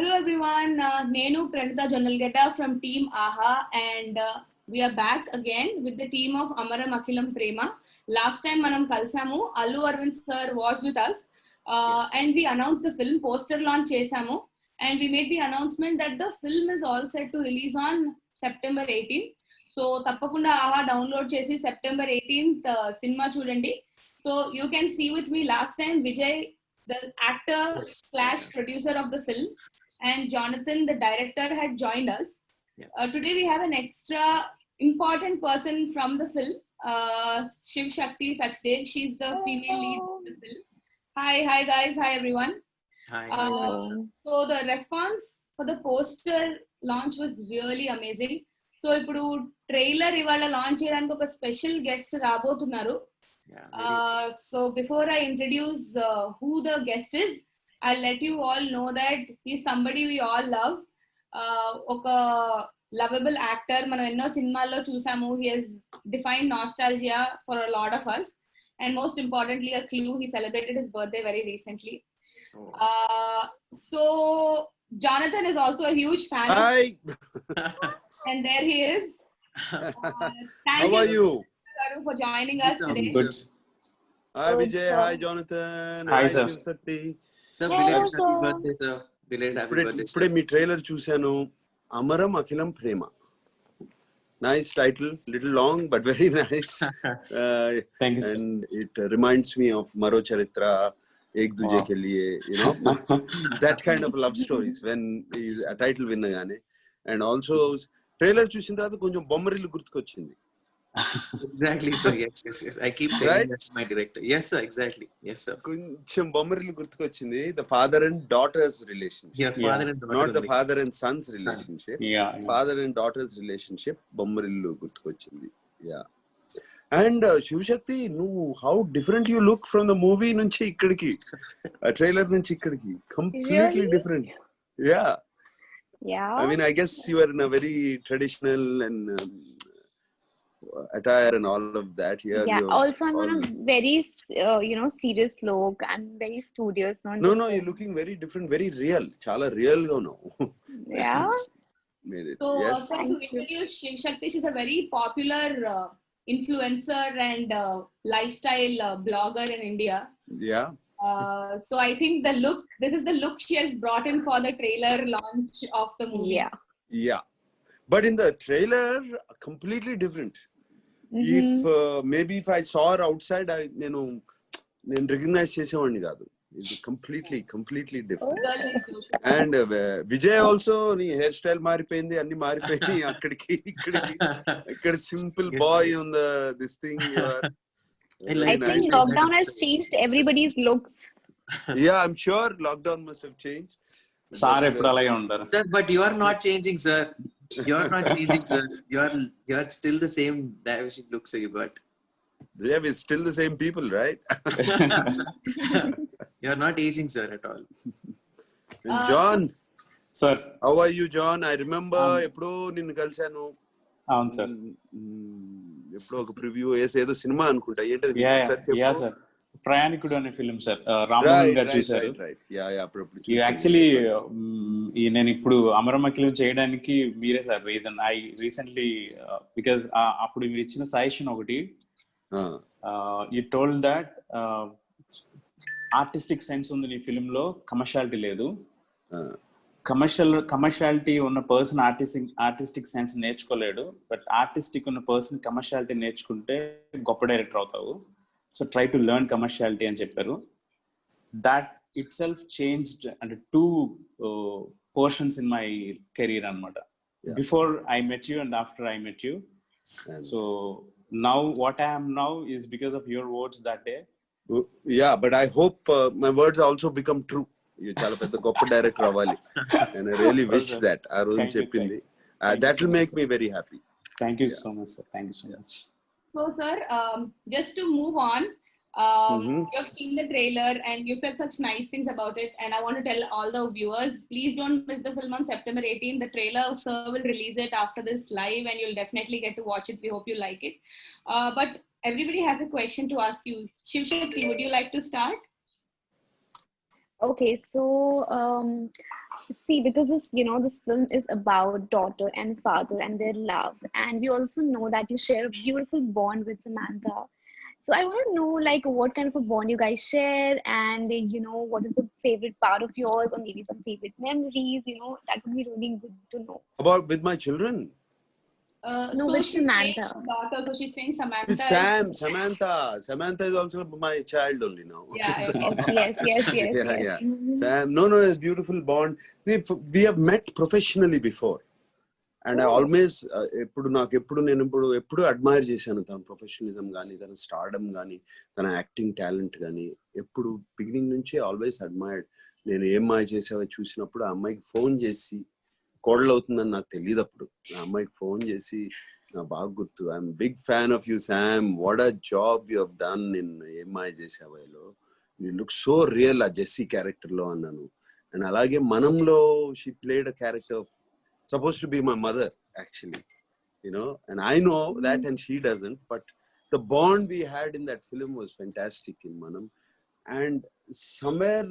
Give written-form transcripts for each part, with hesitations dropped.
Hello everyone, Nenu Pranita Jonalgeta from Team AHA, and we are back again with the team of Amaram Akhilam Prema. Last time Manam Kalsamu, Allu Arvind sir was with us, and we announced the film, poster launch chesamu, and we made the announcement that the film is all set to release on September 18th. So tappakunda AHA download chesi September 18th cinema chudandi. So you can see with me last time Vijay, the actor slash producer of the film, and Jonathan, the director, had joined us. Today we have an extra important person from the film, Shiv Shakti Sachdev. She's the female lead of the film. Hi guys, hi everyone. Hi. So the response for the poster launch was really amazing. So ఇప్పుడు trailer ఇవాళ launch చేయడానికి ఒక special guest రాబోతున్నారు. So before I introduce who the guest is, I'll let you all know that he's somebody we all love. ఒక lovable actor. మనం ఎన్నో సినిమాల్లో చూసాము. He has defined nostalgia for a lot of us. And most importantly, a clue, he celebrated his birthday very recently. So Jonathan is also a huge fan. Hi. And there he is. How are you? For joining us today. Good. Hi Vijay, hi Jonathan. Hi sir. Sir, belated happy birthday, sir. Belated happy birthday. ఇప్పుడే మీ trailer చూశాను, అమరం అఖిలం ప్రేమ. Nice title, little long but very nice. Thank you. And it reminds me of Maro Charitra, Ek Duje Ke Liye, you know, that kind of love stories when is a title విన్నగానే. And also trailer చూసిన తర్వాత కొంచెం బొమ్మరిల్లు గుర్తుకొచ్చింది. Exactly, sir. Yes. I keep telling Right? that's my director. Yes, sir. Exactly. Yes, sir. కొంచెం బొమ్మరిల్లు గుర్తుకొచ్చింది. The father and daughter's relationship. Yeah, father and daughter. Not the father and son's relationship. Yeah. Father and daughter's relationship. Bommarillu గుర్తుకొచ్చింది. Yeah. And Shivashakti, నువ్వు how different you look from the movie నుంచి ఇక్కడికి, trailer నుంచి ఇక్కడికి, completely different. Yeah. I mean, I guess you are in a very traditional and attire and all of that. Here, yeah. Also, I'm on a very, serious look. I'm very studious. No, you're looking very different, very real. Chala real ga unnavu. Yeah. Made it. So, Yes. to introduce Shiv Shakti, she's a very popular influencer and lifestyle blogger in India. Yeah. So I think this is the look she has brought in for the trailer launch of the movie. Yeah. But in the trailer, completely different. If maybe if I saw her outside, నేను recognize చేసేవాడిని కాదు. It's completely different. And Vijay also, నీ hair style మారిపోయింది, అన్ని మారిపోయి అక్కడికి ఇక్కడికి, ఇక్కడ simple boy on this thing. I think lockdown has changed everybody's looks. Yeah, I'm sure lockdown must have changed. Sir, ఎప్పుడు అలాగే ఉంటారు. Sir, but you are not changing, sir. You are not changing, sir. You are still the same ravishing looks you got. Yeah, we're still the same people, right? You are not aging, sir, at all. And John, Sir. How are you, John? I remember ఎప్పుడో నిన్ను కలిసాను. అవును sir. ఎప్పుడో ఒక preview ఏదో cinema అనుకుంటా. ఏంటది? Yeah sir. ప్రయాణికుడు అనే film sir. Ramamohan గారు చూశారు. యాక్చువల్లీ నేను ఇప్పుడు అమరం అఖిలం చేయడానికి మీరే sir reason. I recently because అప్పుడు మీరు ఇచ్చిన సజెషన్ ఒకటి, you told that artistic sense ఉంది నీ ఫిల్మ్ లో, కమర్షియాలిటీ లేదు. కమర్షియాలిటీ ఉన్న పర్సన్ ఆర్టిస్టిక్ సెన్స్ నేర్చుకోలేడు, బట్ ఆర్టిస్టిక్ ఉన్న పర్సన్ కమర్షియాలిటీ నేర్చుకుంటే గొప్ప డైరెక్టర్ అవుతావు. So try to learn commerciality అని చెప్పారు. దాట్ ఇట్ సెల్ఫ్ చేంజ్డ్ అంటే 2 portions in my career అనమాట. Before I met you and after I met you. So now what I am now is because of your words that day. Yeah, but I hope my words also become true. You chala pedda goppa director avali, and I really wish that aa roju cheppindi that will make me very happy. Thank you so much, sir. Thank you so much. So sir, just to move on, you have seen the trailer and you've said such nice things about it, and I want to tell all the viewers, please don't miss the film on September 18th. The trailer sir will release it after this live and you'll definitely get to watch it. We hope you like it. But everybody has a question to ask you. Shiv Shakti, would you like to start? Okay, so See, because this, this film is about daughter and father and their love, and we also know that you share a beautiful bond with Samantha. So I want to know, like, what kind of a bond you guys share, and what is the favorite part of yours, or maybe some favorite memories. That would be really good to know. About with my children. No, So with she's saying Samantha. her daughter, so she's saying Samantha With Samantha is also my child only now. Yeah, So, Yes, yes, yes, yeah, yes. yeah. Mhm. Sam, no, it's beautiful bond. We have met professionally before, and I Oh. always ఎప్పుడు admire చేశాను తన professionalism కానీ తన stardom కానీ తన acting talent కానీ ఎప్పుడు beginning నుంచి ఆల్వేస్ అడ్మైర్డ్. నేను ఏం మాయ చేసావో చూసినప్పుడు ఆ అమ్మాయికి ఫోన్ చేసి, కోడలు అవుతుందని నాకు తెలియదు అప్పుడు, ఆ అమ్మాయికి ఫోన్ చేసి, నాకు బాగా గుర్తు, I'm big fan of you Sam, what a job you have done in ఏం మాయ చేసావోలో, యూ లుక్ సో రియల్ ఆ జెస్సీ క్యారెక్టర్ లో అన్నాను. అండ్ అలాగే మనంలో she played a character supposed to be my mother actually, and I know that and she doesn't, but the bond we had in that film was fantastic in Manam. And somewhere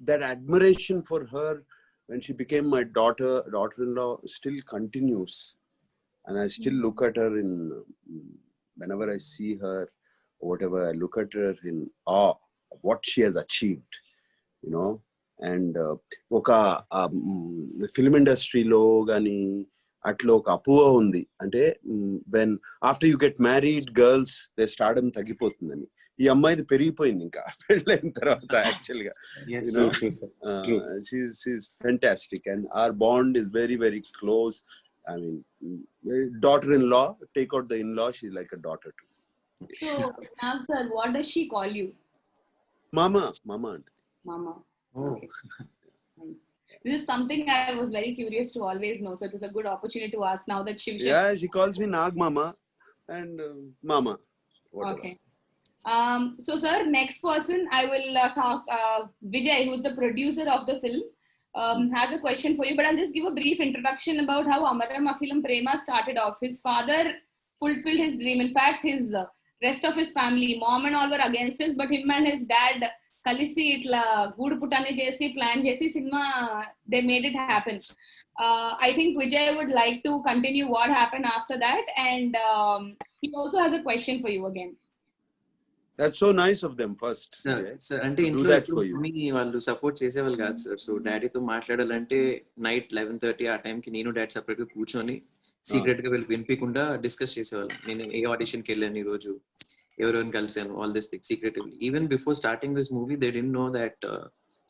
that admiration for her when she became my daughter-in-law still continues, and I still look at her in whenever I see her or whatever, I look at her in awe of what she has achieved, and ఒక film ఇండస్ట్రీలో కానీ అట్లా ఒక అపోహ ఉంది, అంటే when after you get married girls their stardom తగ్గిపోతుందని. ఈ అమ్మాయిది పెరిగిపోయింది ఇంకా పెళ్ళైన తర్వాత యాక్చువల్ గా. She's fantastic and our bond is very very close. I mean, daughter-in-law, take out the in-law, she's like a daughter too. So now sir, what does she call you? Mama అంటే. Mama. Oh. Okay. Nice. This is something I was very curious to always know, so it was a good opportunity to ask now that Shiv. Yeah, she calls me Nag Mama and Mama. Whatever. Okay. So sir, next person I will talk, Vijay, who's the producer of the film, has a question for you, but I'll just give a brief introduction about how Amaram Akhilam Prema started off. His father fulfilled his dream. In fact, his rest of his family, mom and all were against us, but him and his dad కలిసి ఇట్లా గూడు పుటాన్ని చేసి plan చేసి cinema they made it happen. I think Vijay would like to continue what happened after that, and he also has a question for you again. That's so nice of them first. Sir, అంటే ఇంట్లో mummy వాళ్ళు support చేసేవాళ్ళు కాదు sir. So డాడీతో మాట్లాడాలంటే night 11:30 ఆ టైంకి నేను డాడీ సపరేట్ గా కూర్చొని సీక్రెట్ గా వెళ్ళి వినిపించకుండా డిస్కస్ చేసేవాళ్ళు. నేను ఏ ఆడిషన్కి వెళ్ళాను ఈ రోజు, everyone కలిసాను, all this thing secretively. Even before starting this movie, they didn't know that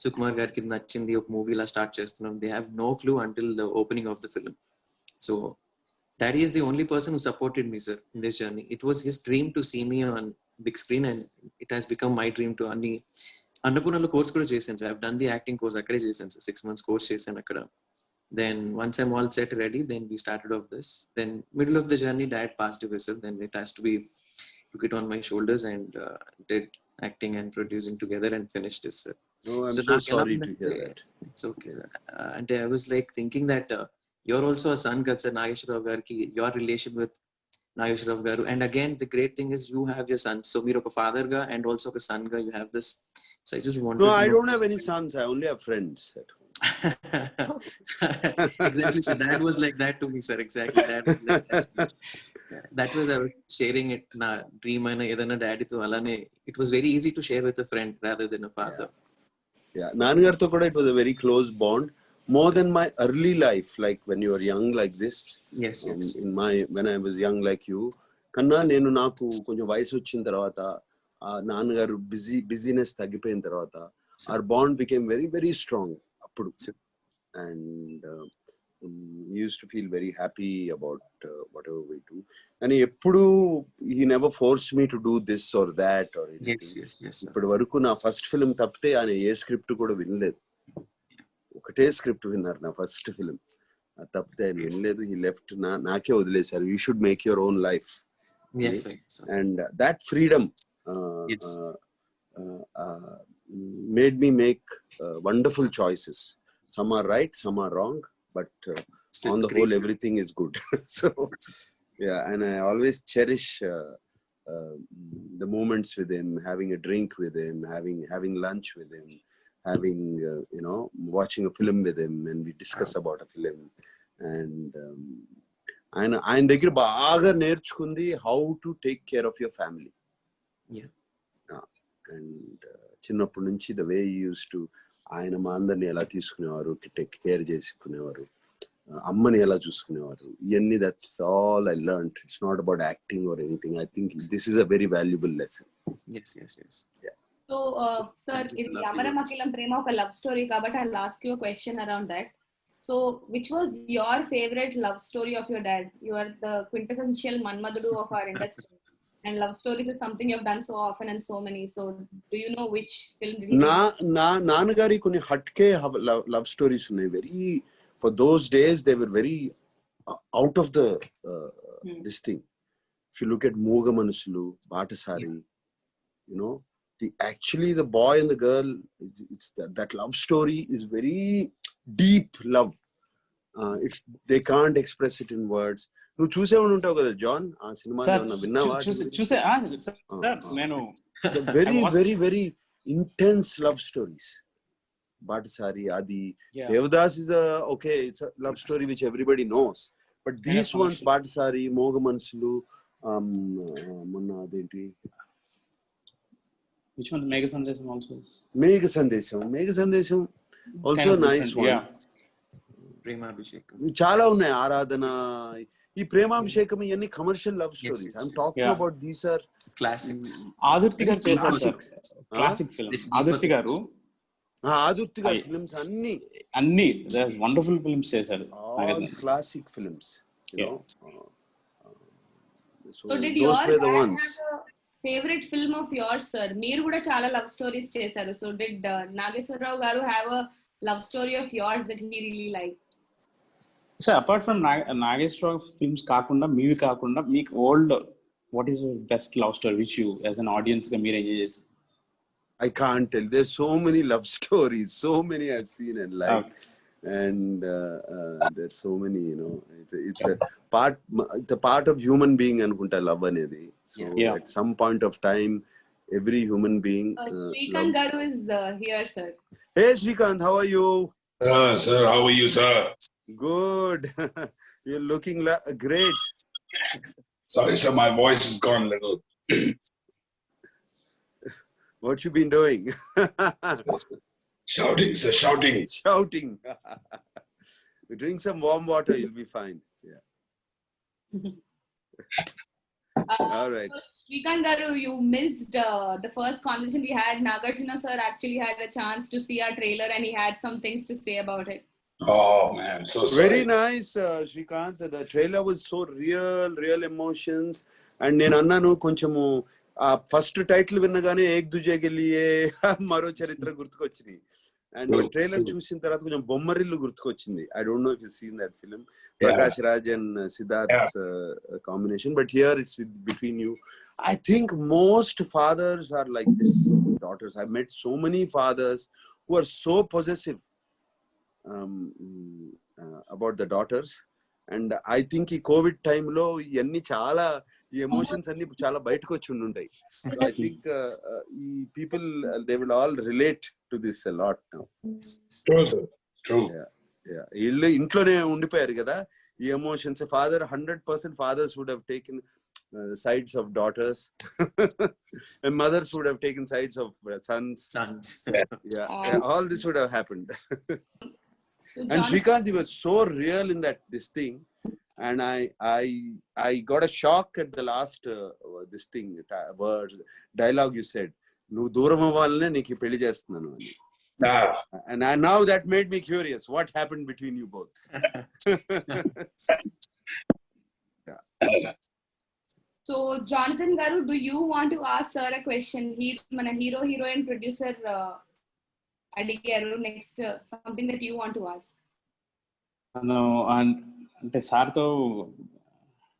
Sukumar gariki nachindi ok movie la start chestunnam. They have no clue until the opening of the film. So daddy is the only person who supported me, sir, in this journey. It was his dream to see me on big screen, and it has become my dream to anni Annapurnalo course kuda chesanu. I have done the acting course akkade chesanu, sir. 6 months course chesanu akkada. Then once I'm all set ready, then we started off this. Then middle of the journey dad passed away, sir. Then it has to be took it on my shoulders and did acting and producing together and finished this, sir. Oh, I'm so sorry to hear that. It's okay, sir. And I was like thinking that you're also a son, sir, Nageshwar Rao Gariki, your relation with Nageshwar Rao Garu. And again, the great thing is you have your son. So మీరు ఒక father ga and also ఒక son ga, you have this. So I just wanted No, I don't have any sons. I only have friends at home. Exactly, sir. That was like that to me, sir. Exactly. That was I was sharing it na dream aina edana daddy to alane. It was very easy to share with a friend rather than a father. Yeah, Nanagartho kuda it was a very close bond, more than my early life, like when you were young like this. Yes. When I was young like you, kanna nenu naku konjam vayasu vachin tarvata నాన్నగారు business తగ్గిపోయిన తర్వాత our bond became very very strong appudu, and used to feel very happy about whatever we do, and eppudu he never forced me to do this or that or anything. Yes. ఇప్పటి వరకు నా first film తప్పితే ఆయన a script కూడా వినలేదు. ఒకటే script విన్నారు నా ఫస్ట్ ఫిల్మ్, తప్పితే ఆయన వినలేదు. ఈ లెఫ్ట్ నాకే వదిలేశారు, you should make your own life. And that freedom made me make wonderful choices. Some are right, some are wrong, but on the whole everything is good. So yeah, and I always cherish the moments with him, having a drink with him, having lunch with him, having watching a film with him, and we discuss about a film. And ఆయన దగ్గర బాగా నేర్చుకుంది how to take care of your family. And చిన్నప్పటి నుంచి the way use to ఆయన మా అందరిని ఎలా తీసుకునేవారు, టేక్ కేర్ చేసుకునేవారు, అమ్మని ఎలా చూసుకునేవారు, ఇవన్నీ that's all I learned. It's not about acting or anything. I think this is a very valuable lesson. So sir, ఇది అమరం అఖిలం ప్రేమ ఒక లవ్ స్టోరీ కాబట్టి I will ask you a question around that. So which was your favorite love story of your dad? You are the quintessential Manmadudu of our industry, and love stories is something you have done so often and so many. So do you know which film did he do? నా నాన్నగారి కొన్ని hatke love stories ఉన్నాయి. Very for those days they were very out of the this thing. If you look at మూగ మనసులు, బాటసారి, actually the boy and the girl, it's that love story is very deep love. They can't express it in words. నువ్వు చూసేవాడు ఉంటావు కదా John, ఆ cinema విన్నావా? Very very very intense love stories. బాటసారి, అది, Devdas is it's a love story which everybody knows, but these ones, బాటసారి, మోగ మనసులు, మొన్న అదేంటి, which one? Megha Sandesham also. Megha Sandesham also nice one. Premabhishekam చాలా ఉన్నాయి. ఆరాధన, ఈ ప్రేమాభిషేకం, ఇవన్నీ commercial love stories. I'm talking about these are classics. Adurthi garu చేశారు sir classic film. Adurthi garu films అన్ని వండర్ఫుల్ ఫిల్మ్స్ చేశారు. Classic films. So did your dad have a favorite film of yours, sir? మీరు కూడా చాలా లవ్ స్టోరీస్ చేశారు. So did నాగేశ్వరరావు గారు have a love story of yours that he really liked? So apart from Nageswara Rao films కాకుండా, మీవి కాకుండా, మీకు old what is your best love story which you as an audience గా మీరు ఎంజాయ్ చేసి? I can't tell. There's so many love stories, so many I've seen and liked. And there's so many, it's a part of human being anukunta love anedi. So at some point of time every human being Shrikant Garu is here, sir. Hey Shrikant, how are you? Sir, how are you, sir? Good. You're looking great. Sorry, sir, my voice has gone a little. What you been doing? Shouting, sir, shouting. Drink some warm water, you'll be fine. Yeah. All right. So Shrikant Garu, you missed the first conversation we had. Nagarjuna sir actually had a chance to see our trailer and he had some things to say about it. Oh man, so sorry. Very nice, Shrikant. The trailer was so real emotions. And నేను అన్నాను కొంచెము first title విన్నగానే ఏక్ దుజేకి లియే మరో చరిత్ర గుర్తుకొచ్చినాయి. And trailer చూసిన తర్వాత కొంచెం బొమ్మరిల్లు గుర్తుకొచ్చింది. I don't know if you seen that film. Prakash Raj and Siddharth combination. But here it's between you. I think most fathers are like this. Daughters, I've met so many fathers who are so possessive about the daughters. And I think ఈ Covid టైంలో ఇవన్నీ చాలా, ఈ emotions అన్ని చాలా బయటకు వచ్చి ఉంటాయి. సో ఐ థింక్ ఈ people they will all relate to this a lot now. True, sir. True. వీళ్ళు ఇంట్లోనే ఉండిపోయారు కదా, ఈ emotions. Father 100% fathers would have taken sides of daughters and mothers would have taken sides of sons. All this would have happened. And Shrikant, you were so real in this thing, and I got a shock at the last this thing word dialogue you said, nu dooram avvalane neeki pelli chestunanu ani. And now that made me curious, what happened between you both? So Jonathan Garu, do you want to ask sir a question? Mana hero heroine producer అడిగారు. Next something that you want to ask. అంటే సార్తో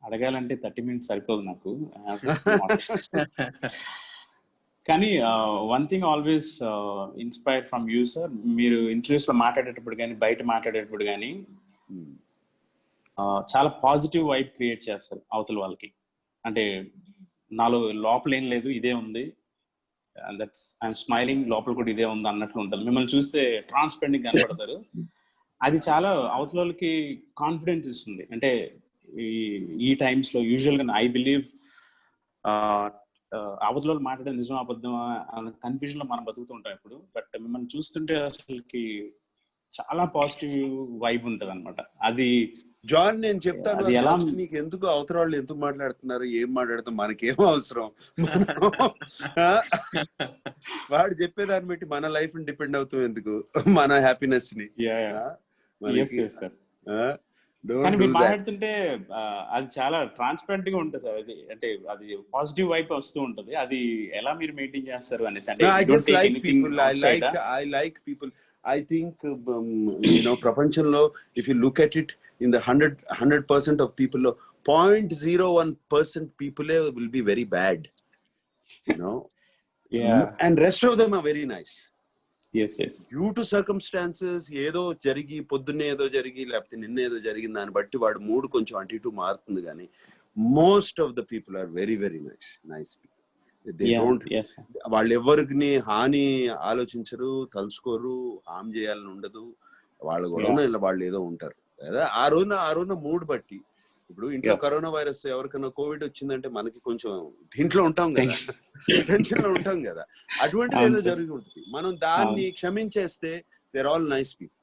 అడగాలంటే 30 minutes సరిపోదు నాకు. కానీ one thing always inspired from you sir. మీరు interviews లో మాట్లాడేటప్పుడు కానీ, బయట మాట్లాడేటప్పుడు కానీ చాలా పాజిటివ్ వైబ్ క్రియేట్ చేస్తారు అవతల వాళ్ళకి. అంటే నాలో లోపల ఏం లేదు, ఇదే ఉంది, దట్స్ ఐఎమ్ స్మైలింగ్, లోపల కూడా ఇదే ఉంది అన్నట్లు ఉంటుంది. మిమ్మల్ని చూస్తే ట్రాన్స్పరెంట్ కనపడతారు. అది చాలా అవతల వాళ్ళకి కాన్ఫిడెన్స్ ఇస్తుంది. అంటే ఈ టైమ్స్ లో యూజువల్ గా ఐ బిలీవ్ అవతల వాళ్ళు మాట్లాడే నిజం అబద్ధమా అన్న కన్ఫ్యూజన్ లో మనం బతుకుతూ ఉంటాం ఇప్పుడు. బట్ మిమ్మల్ని చూస్తుంటే అసలుకి చాలా పాజిటివ్ వైబ్ ఉంటది అనమాట. అది జాన్ నేను చెప్తాను, అది ఎలా నీకు ఎందుకు అవతల వాళ్ళు ఎందుకు మాట్లాడుతున్నారు, ఏం మాట్లాడుతాం, మనకేం అవసరం, వాడు చెప్పేదాన్ని బట్టి మన లైఫ్ ని డిపెండ్ అవుతాం ఎందుకు, మన హ్యాపీనెస్ ని. కానీ మీరు మాట్లాడుతుంటే అది చాలా ట్రాన్స్పరెంట్ గా ఉంటుంది సార్. అది అంటే అది పాజిటివ్ వైపు వస్తూ ఉంటది. అది ఎలా మీరు మెయింటైన్ చేస్తారు అనేసి. అంటే I like people. I think ప్రపంచంలో if you look at it in the 100% of people, 0.01% people will be very bad, and rest of them are very nice. Yes. Due to circumstances, ఏదో జరిగి పొద్దున్నే ఏదో జరిగి లేకపోతే నిన్న ఏదో జరిగింది దాన్ని బట్టి వాడు మూడు కొంచెం అటు ఇటు మారుతుంది. కానీ most of the people are very very nice people. వాళ్ళు ఎవరికి హాని ఆలోచించరు, తలుచుకోరు, హామ్ చేయాలని ఉండదు. వాళ్ళ గొడవ వాళ్ళు ఏదో ఉంటారు. లేదా ఆ రోజున మూడ్ బట్టి. ఇప్పుడు ఇంట్లో కరోనా వైరస్ ఎవరికైనా కోవిడ్ వచ్చిందంటే మనకి కొంచెం దీంట్లో ఉంటాం కదా, టెన్షన్ లో ఉంటాం కదా. అటువంటిది ఏదో జరిగి ఉంటుంది. మనం దాన్ని క్షమించేస్తే they are all nice people.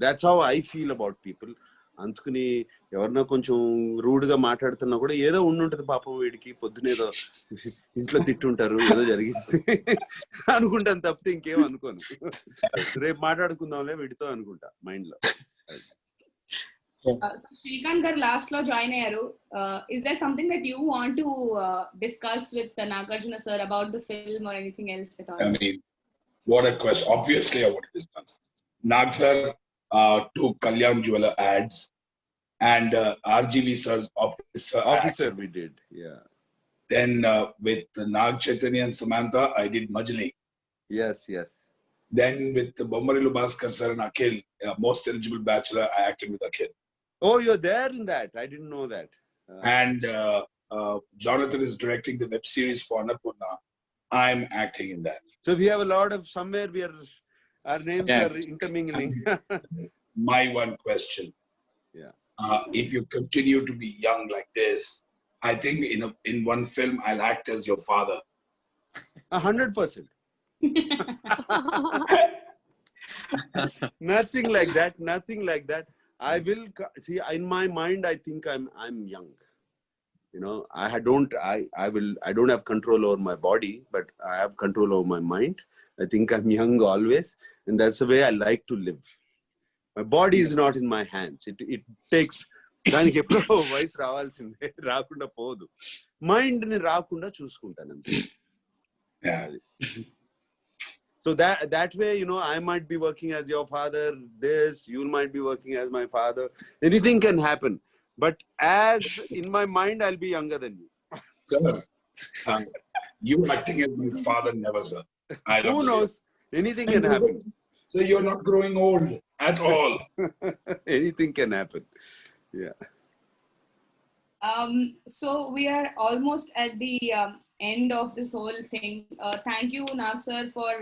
That's how I feel about people. అందుకని ఎవరన్నా కొంచెం రూడ్ గా మాట్లాడుతున్నా కూడా ఏదో ఉండుంటది పాపం, వీడికి పొద్దునేదో ఇంట్లో తిట్టుంటారు, ఏదో జరిగింది అనుకుంటాను తప్పితే ఇంకేం అనుకోను. రేపు మాట్లాడుకుందాంలే వీడితో అనుకుంటా మైండ్ లో. So Shrikant gar last lo join ayyaru. Is there something that you want to discuss with Nagarjuna sir about the film or anything else at all? I mean, what a question. Obviously I want to discuss. Nag sir took Kalyan Jeweler ads, and RGV sir's officer we did. Yeah. Then with Nag Chaitanya and Samantha I did Majli. Yes. Then with Bommarilu Bhaskar sir and Akhil, most eligible bachelor, I acted with Akhil. Oh, you're there in that. I didn't know that. And Jonathan is directing the web series for Annapurna. I'm acting in that. So we have a lot of somewhere our names are intermingling. My one question. Yeah. If you continue to be young like this, I think in one film I'll act as your father. 100%. Nothing like that. I will see in my mind. I think I'm young. I don't have control over my body, but I have control over my mind. I think I'm young always, and that's the way I like to live. My body is not in my hands. It takes దానికి ఎప్పుడో వయసు రావాల్సిందే, రాకుండా పోదు. Mind ని రాకుండా చూసుకుంటాను అంతే. So that way, I might be working as your father, you might be working as my father. Anything can happen. But as in my mind, I'll be younger than you. Sir, you acting as my father, never, sir. Who knows? Anything can happen. So you're not growing old at all. Anything can happen. Yeah. So we are almost at the end of this whole thing. Thank you, Nag sir, for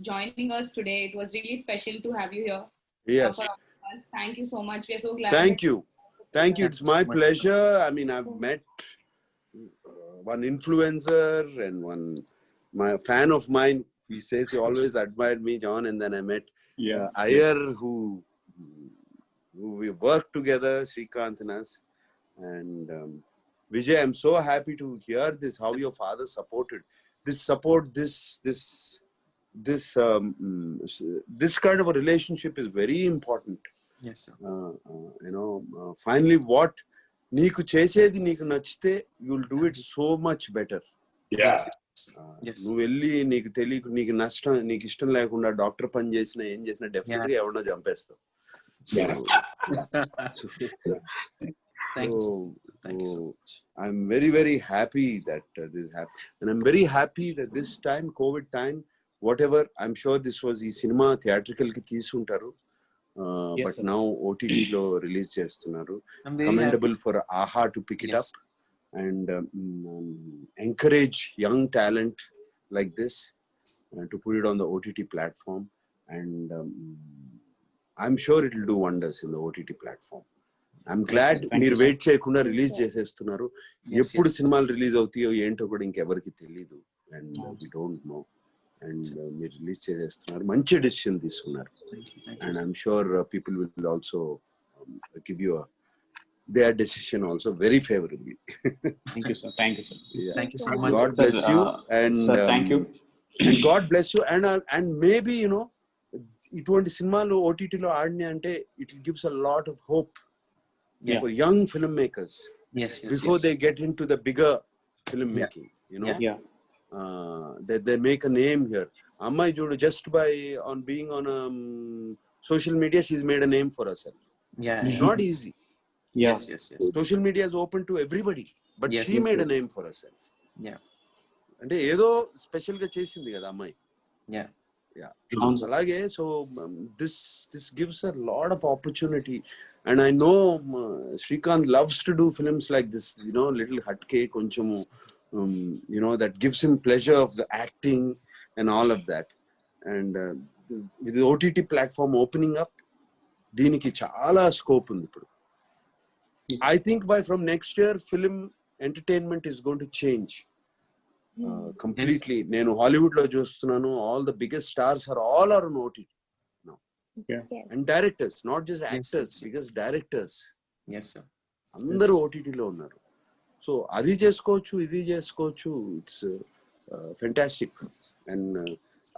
joining us today. It was really special to have you here. Yes. For all of us. Thank you so much. We are so glad. Thank you. It's my pleasure. I mean, I've met one influencer and my fan of mine. He says he always admired me, John, and then I met Iyer, who we worked together, Shrikant and us. And Vijay, I'm so happy to hear this, how your father supported this kind of a relationship is very important. Yes, sir. Finally, what నీకు చేసేది నీకు నచ్చితే you'll do it so much better. Yeah. నువ్వు వెళ్ళి నీకు తెలియకు, నీకు ఇష్టం లేకుండా డాక్టర్ పని చేసినా ఏం చేసినా డెఫినెట్ గా ఎవరినో చంపేస్తావు. Thank you so much. I'm very, very happy that this happened. And I'm very happy that this time, COVID time, whatever, I'm sure this was ఈ సినిమా థియేట్రికల్ కి తీసుంటారు. But now OTT లో release చేస్తున్నారు. Commendable for AHA to pick it up. and encourage young talent like this to put it on the OTT platform, and I'm sure it will do wonders in the OTT platform. I'm glad thank మీరు you, wait చేయకుండా release చేసేస్తున్నారు. ఎప్పుడు yes. సినిమాలు release అవుతాయో ఏంటో కూడా ఇంకెవరికి తెలియదు, and we don't know, and మీరు రిలీజ్ చేసేస్తున్నారు. మంచి డెసిషన్ తీసుకున్నారు, and I'm sure people will also give you their decision also very favorably. Thank you, sir. Thank you, sir. Thank you so much. God bless you, and sir, thank you. and God bless you, and maybe you know ఇటువంటి సినిమాలు ఓటీటీలో ఆడినాయి అంటే it gives a lot of hope for young filmmakers Yes, before yes. they get into the bigger filmmaking. You know, Yeah. that they make a name here. Amma Judu, just by on being on social media, she's made a name for herself. Yeah. It's not easy. Yeah. Yes. Social media is open to everybody, but Yes, she yes, made yes. a name for herself. Yeah. అంటే ఏదో special గా చేసింది కదా అమ్మాయి. Yeah. అలాగే so this gives a lot of opportunity, and I know Srikanth loves to do films like this, you know, little hatke koncham, you know, that gives him pleasure of the acting and all of that, and with the OTT platform opening up, దీనికి చాలా scope ఉంది ఇప్పుడు. I think from next year, film entertainment is going to change completely. నేను Hollywood లో చూస్తున్నాను, all the biggest stars are all on OTT now. Yeah. Yes. And directors, not just Yes, actors, yes. because directors Yes, sir. అందరూ OTT లో ఉన్నారు. So అది చేసుకోవచ్చు, ఇది చేసుకోవచ్చు. It's fantastic, and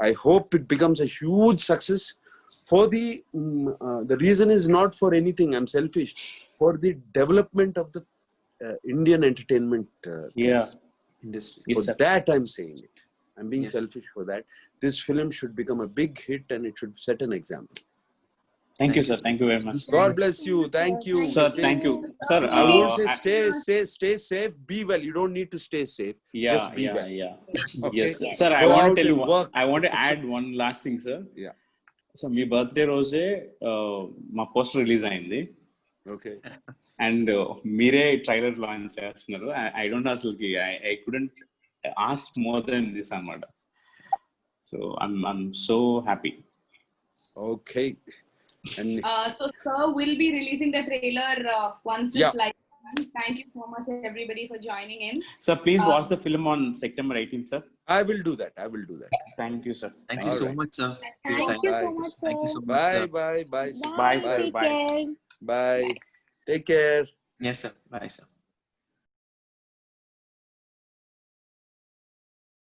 I hope it becomes a huge success. For the reason is not for anything, I'm selfish, for the development of the Indian entertainment Industry. Yes, for sir. that I'm saying it. I'm being Yes. selfish for that. This film should become a big hit, and it should set an example. Thank you, sir. Thank you very much. God bless you. Thank you. Sir, thank you. Sir, I won't say stay safe, be well. You don't need to stay safe. Just be well. Okay. Yes, sir. Sir, I Go want out to tell you and work. I want to add one last thing, sir. Yeah. So మీ birthday రోజే మా poster release అయింది, Okay. And మీరే trailer launch చేస్తున్నారు. I don't అసలుకి I couldn't ask more than this అన్నమాట. So I'm so happy. Okay. And So sir will be releasing the trailer once Yeah. it's live. Thank you so much everybody for joining in. Sir, please watch the film on September 18th, sir. I will do that. Thank you, sir. Thank you All so right. much, sir. Thank you so much, sir. Thank you so much, sir. Bye. Bye, sir. Take Bye. care. Bye. Take care. Yes, sir. Bye, sir.